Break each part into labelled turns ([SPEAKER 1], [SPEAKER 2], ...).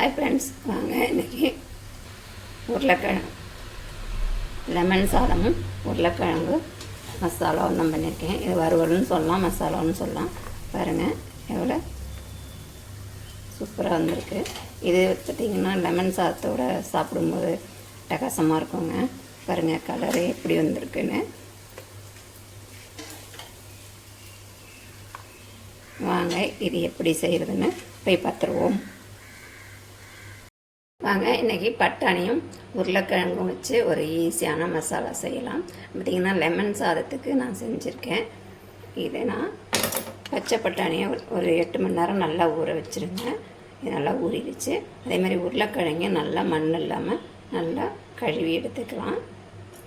[SPEAKER 1] Hi friends, வாங்க இன்றைக்கி உருளைக்கிழங்கு லெமன் சாதமும் உருளைக்கிழங்கு மசாலாவும் தான் பண்ணியிருக்கேன். இது வறுவல்னு சொல்லலாம், மசாலான்னு சொல்லலாம். பாருங்கள் எவ்வளோ சூப்பராக வந்திருக்கு. இது பார்த்திங்கன்னா லெமன் சாதத்தோடு சாப்பிடும்போது அட்டகாசமாக இருக்குங்க. பாருங்கள் கலரு எப்படி வந்திருக்குன்னு. வாங்க இது எப்படி செய்கிறதுன்னு போய் பார்த்துருவோம். வாங்க இன்றைக்கி பட்டாணியும் உருளைக்கிழங்கும் வச்சு ஒரு ஈஸியான மசாலா செய்யலாம். பார்த்திங்கன்னா லெமன் சாதத்துக்கு நான் செஞ்சுருக்கேன். இதை நான் பச்சை பட்டாணியை ஒரு 8 மணி நேரம் நல்லா ஊற வச்சுருங்க. இது நல்லா ஊறிடுச்சு. அதேமாதிரி உருளைக்கிழங்கையும் நல்லா மண் இல்லாமல் நல்லா கழுவி எடுத்துக்கலாம்.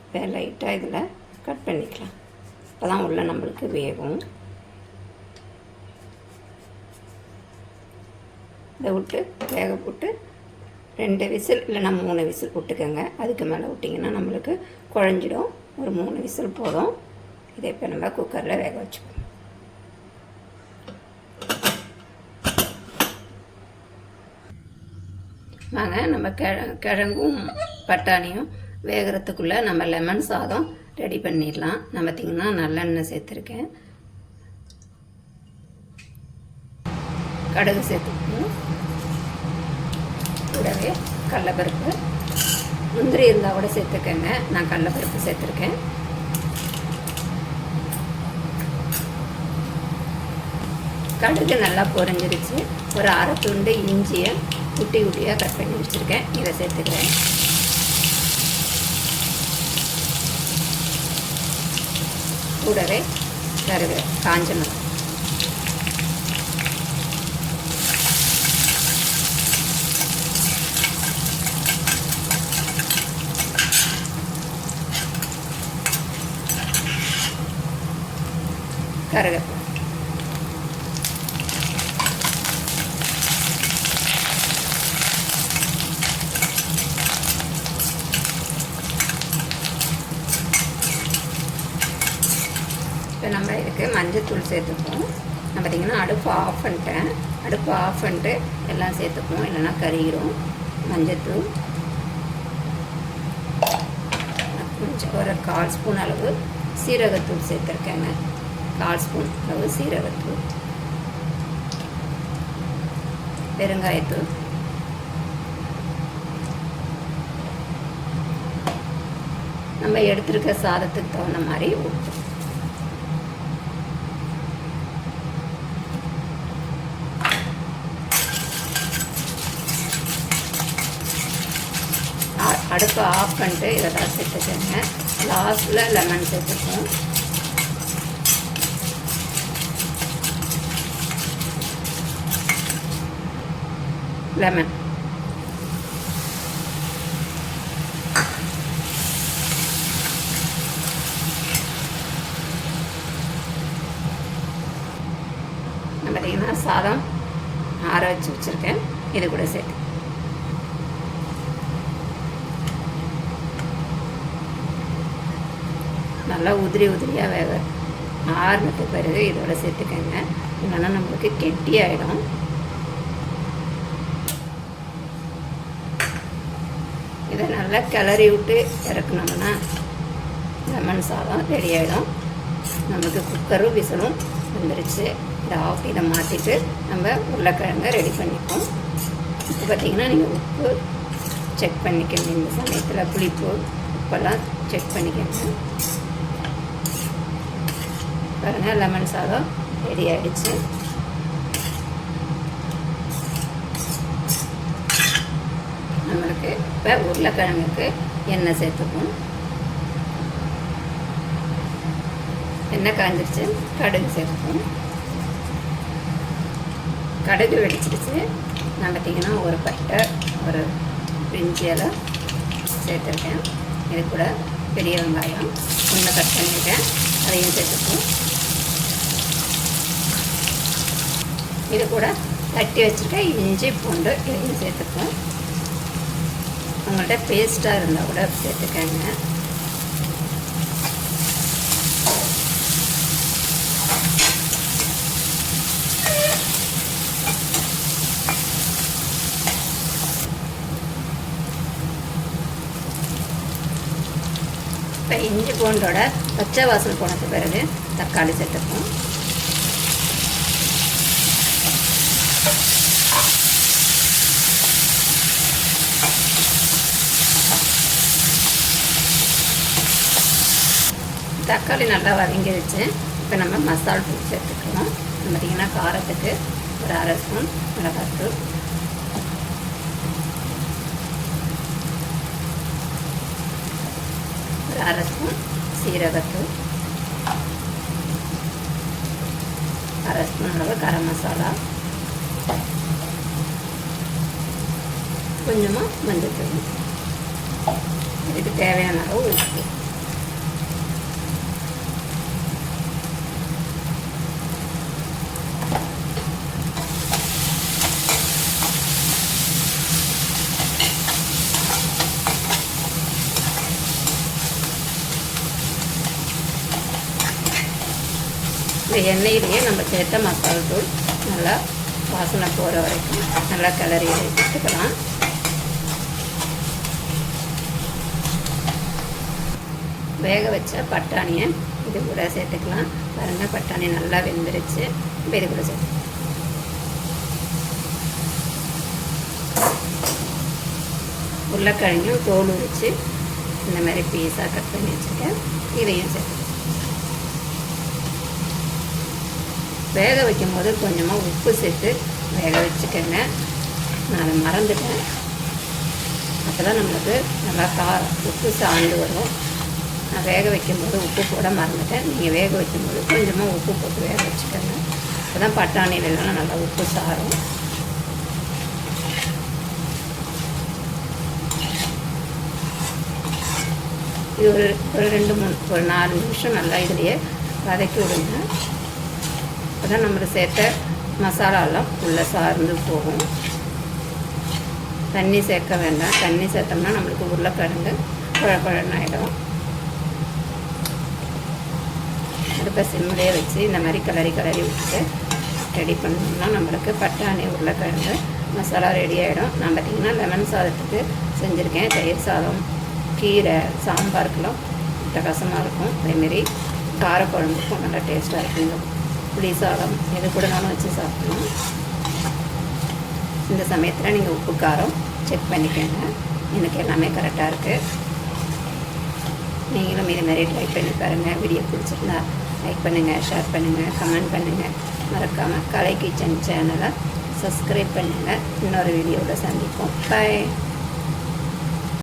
[SPEAKER 1] இப்போ லைட்டாக இதில் கட் பண்ணிக்கலாம். அப்போ தான் உள்ள நம்மளுக்கு வேகும். இதை விட்டு வேக போட்டு 2 விசில் இல்லைனா 3 விசில் விட்டுக்கோங்க. அதுக்கு மேலே விட்டிங்கன்னா நம்மளுக்கு குழஞ்சிடும். ஒரு 3 விசில் போதும். இதை இப்போ நம்ம குக்கரில் வேக வச்சுக்கோங்க. வாங்க நம்ம கிழங்கும் பட்டாணியும் வேகிறதுக்குள்ளே நம்ம லெமன் சாதம் ரெடி பண்ணிடலாம். நான் பார்த்திங்கன்னா நல்லெண்ணெய் சேர்த்துருக்கேன். கடுகு சேர்த்துக்கணும். கூடவே கடலைப்பருப்பு, முந்திரி இருந்தால் கூட சேர்த்துக்கங்க. நான் கடலைப்பருப்பு சேர்த்துருக்கேன். கடுகு நல்லா பொரிஞ்சிருச்சு. ஒரு அரை துண்டு இஞ்சியை குட்டி குட்டியாக கட் பண்ணி வச்சுருக்கேன். இதை சேர்த்துக்கிறேன். கூடவே காஞ்ச மிளகாய், கருவேப்பிலை, இப்போ நம்ம இதுக்கு மஞ்சத்தூள் சேர்த்துப்போம். நான் பார்த்திங்கன்னா அடுப்பு ஆஃப் பண்ணிட்டேன். அடுப்பு ஆஃப் பண்ணிட்டு எல்லாம் சேர்த்துப்போம், இல்லைன்னா கறிகிறோம். மஞ்சத்தூள் கொஞ்சம் ஒரு 1/4 ஸ்பூன் அளவு சீரகத்தூள் சேர்த்துருக்கேங்க. 1/4 ஸ்பூன் அளவு சீரகத்தூள், பெருங்காயத்தூள், நம்ம எடுத்துருக்க சாதத்துக்கு தகுந்த மாதிரி உப்பு. அடுப்பை ஆஃப் பண்ணிட்டு இதெல்லாம் சேர்த்துக்கோங்க. லாஸ்ட்டில் லெமன் சேர்த்துப்போம். லெமன் பார்த்திங்கன்னா சாதம் ஆற வச்சுருக்கேன். இது கூட சேர்த்து நல்லா உதிரியாக வேக ஆறுனதுக்கு பிறகு இதோட சேர்த்துக்கங்க. இல்லைன்னா நம்மளுக்கு கெட்டி ஆகிடும். இதை நல்லா கிளறி விட்டு இறக்கணும்னா லெமன் சாதம் ரெடி ஆகிடும். நம்மளுக்கு குக்கரும் விசிலும் வந்துருச்சு. இதை மாற்றிட்டு நம்ம உருளைக்கிழங்கை ரெடி பண்ணிப்போம். இப்போ பார்த்திங்கன்னா நீங்கள் உப்பு செக் பண்ணிக்கணும். இந்த சமயத்தில் புளிப்பு உப்பெல்லாம் செக் பண்ணிக்கணும். பாருங்கள் லெமன் சாதம் ரெடி ஆகிடுச்சு. நம்மளுக்கு இப்போ உருளைக்கிழங்குக்கு எண்ணெய் சேர்த்துப்போம். எண்ணெய் காஞ்சிருச்சு. கடுகு சேர்த்துப்போம். கடுகு வெடிச்சிருச்சு. நான் பார்த்திங்கன்னா ஒரு பட்டை, ஒரு பிரிஞ்சி இலை சேர்த்துருக்கேன். இது கூட பெரிய வெங்காயம் ஒன்று கட் பண்ணியிருக்கேன், அதையும் சேர்த்துப்போம். இது கூட தட்டி வச்சுருக்கேன் இஞ்சி பூண்டு இதையும் சேர்த்துப்போம். உங்கள்கிட்ட பேஸ்ட்டாக இருந்தால் கூட சேர்த்துக்கங்க. இப்போ இஞ்சி பூண்டோட பச்சை வாசனை போனதுக்கு பிறகு தக்காளி சேர்த்துப்போம். தக்காளி நல்லா வதங்கிடுச்சு. இப்போ நம்ம மசால் தூள் சேர்த்துக்கணும். பார்த்திங்கன்னா காரத்துக்கு ஒரு 1/2 ஸ்பூன் மிளகாத்தூள், ஒரு 1/2 ஸ்பூன் சீரகத்தூள், 1/2 ஸ்பூன் அளவு கரம் மசாலா, கொஞ்சமாக மஞ்சள், இதுக்கு தேவையான அளவு உப்பு. இந்த எண்ணெயிலேயே நம்ம சேர்த்த மசாலா தூள் நல்லா வாசனை போகிற வரைக்கும் நல்லா கிளறி எடுத்துக்கலாம். வேக வச்ச பட்டாணியை இது கூட சேர்த்துக்கலாம். பாருங்கள், பட்டாணி நல்லா வெந்துருச்சு. இப்போ இது கூட சேர்த்து உருளைக்கிழங்கும் தோல் உரித்து இந்த மாதிரி பீஸாக கட் பண்ணி வச்சுருக்கேன். இதையும் சேர்த்து வேக வைக்கும் போது கொஞ்சமாக உப்பு சேர்த்து வேக வச்சுக்கோங்க. நான் அதை மறந்துட்டேன். அப்போ தான் நம்மளுக்கு நல்லா உப்பு சார்ந்து வரும். நான் வேக வைக்கும்போது உப்பு போட மறந்துட்டேன். நீங்கள் வேக வைக்கும்போது கொஞ்சமாக உப்பு போட்டு வேக வச்சுக்கோங்க. அப்போ தான் பட்டாணியிலலாம் நல்லா உப்பு சாரும். இது ஒரு 4 நிமிஷம் நல்லா இதுலேயே வதக்கி விடுங்க. அப்போ தான் நம்மளுக்கு சேர்த்த மசாலாலாம் உள்ளே சார்ந்து போகும். தண்ணி சேர்க்க வேண்டாம். தண்ணி சேர்த்தோம்னா நம்மளுக்கு உருளைக்கிழங்கு குழப்பழன்னு ஆகிடும். அடுப்பை சிம்மிலே வச்சு இந்த மாதிரி கிளறி விட்டு ரெடி பண்ணோம்னா நம்மளுக்கு பட்டாணி உருளைக்கிழங்கு மசாலா ரெடி ஆகிடும். நான் பார்த்திங்கன்னா லெமன் சாதத்துக்கு செஞ்சுருக்கேன். தயிர் சாதம், கீரை, சாம்பாருக்கெல்லாம் பிரகாசமாக இருக்கும். அதேமாரி காரக்குழம்புக்கும் நல்லா டேஸ்ட்டாக இருக்குங்க. புளி சாதம் எது கூடனாலும் வச்சு சாப்பிடணும். இந்த சமயத்தில் நீங்கள் உப்பு காரம் செக் பண்ணிக்கோங்க. எனக்கு எல்லாமே கரெக்டாக இருக்குது. நீங்களும் இதுமாரி ட்ரை பண்ணி பாருங்கள். வீடியோ பிடிச்சிருந்தா லைக் பண்ணுங்கள், ஷேர் பண்ணுங்கள், கமெண்ட் பண்ணுங்கள். மறக்காமல் கலை கிச்சன் சேனலை சப்ஸ்கிரைப் பண்ணுங்கள். இன்னொரு வீடியோவில் சந்திப்போம். பாய்.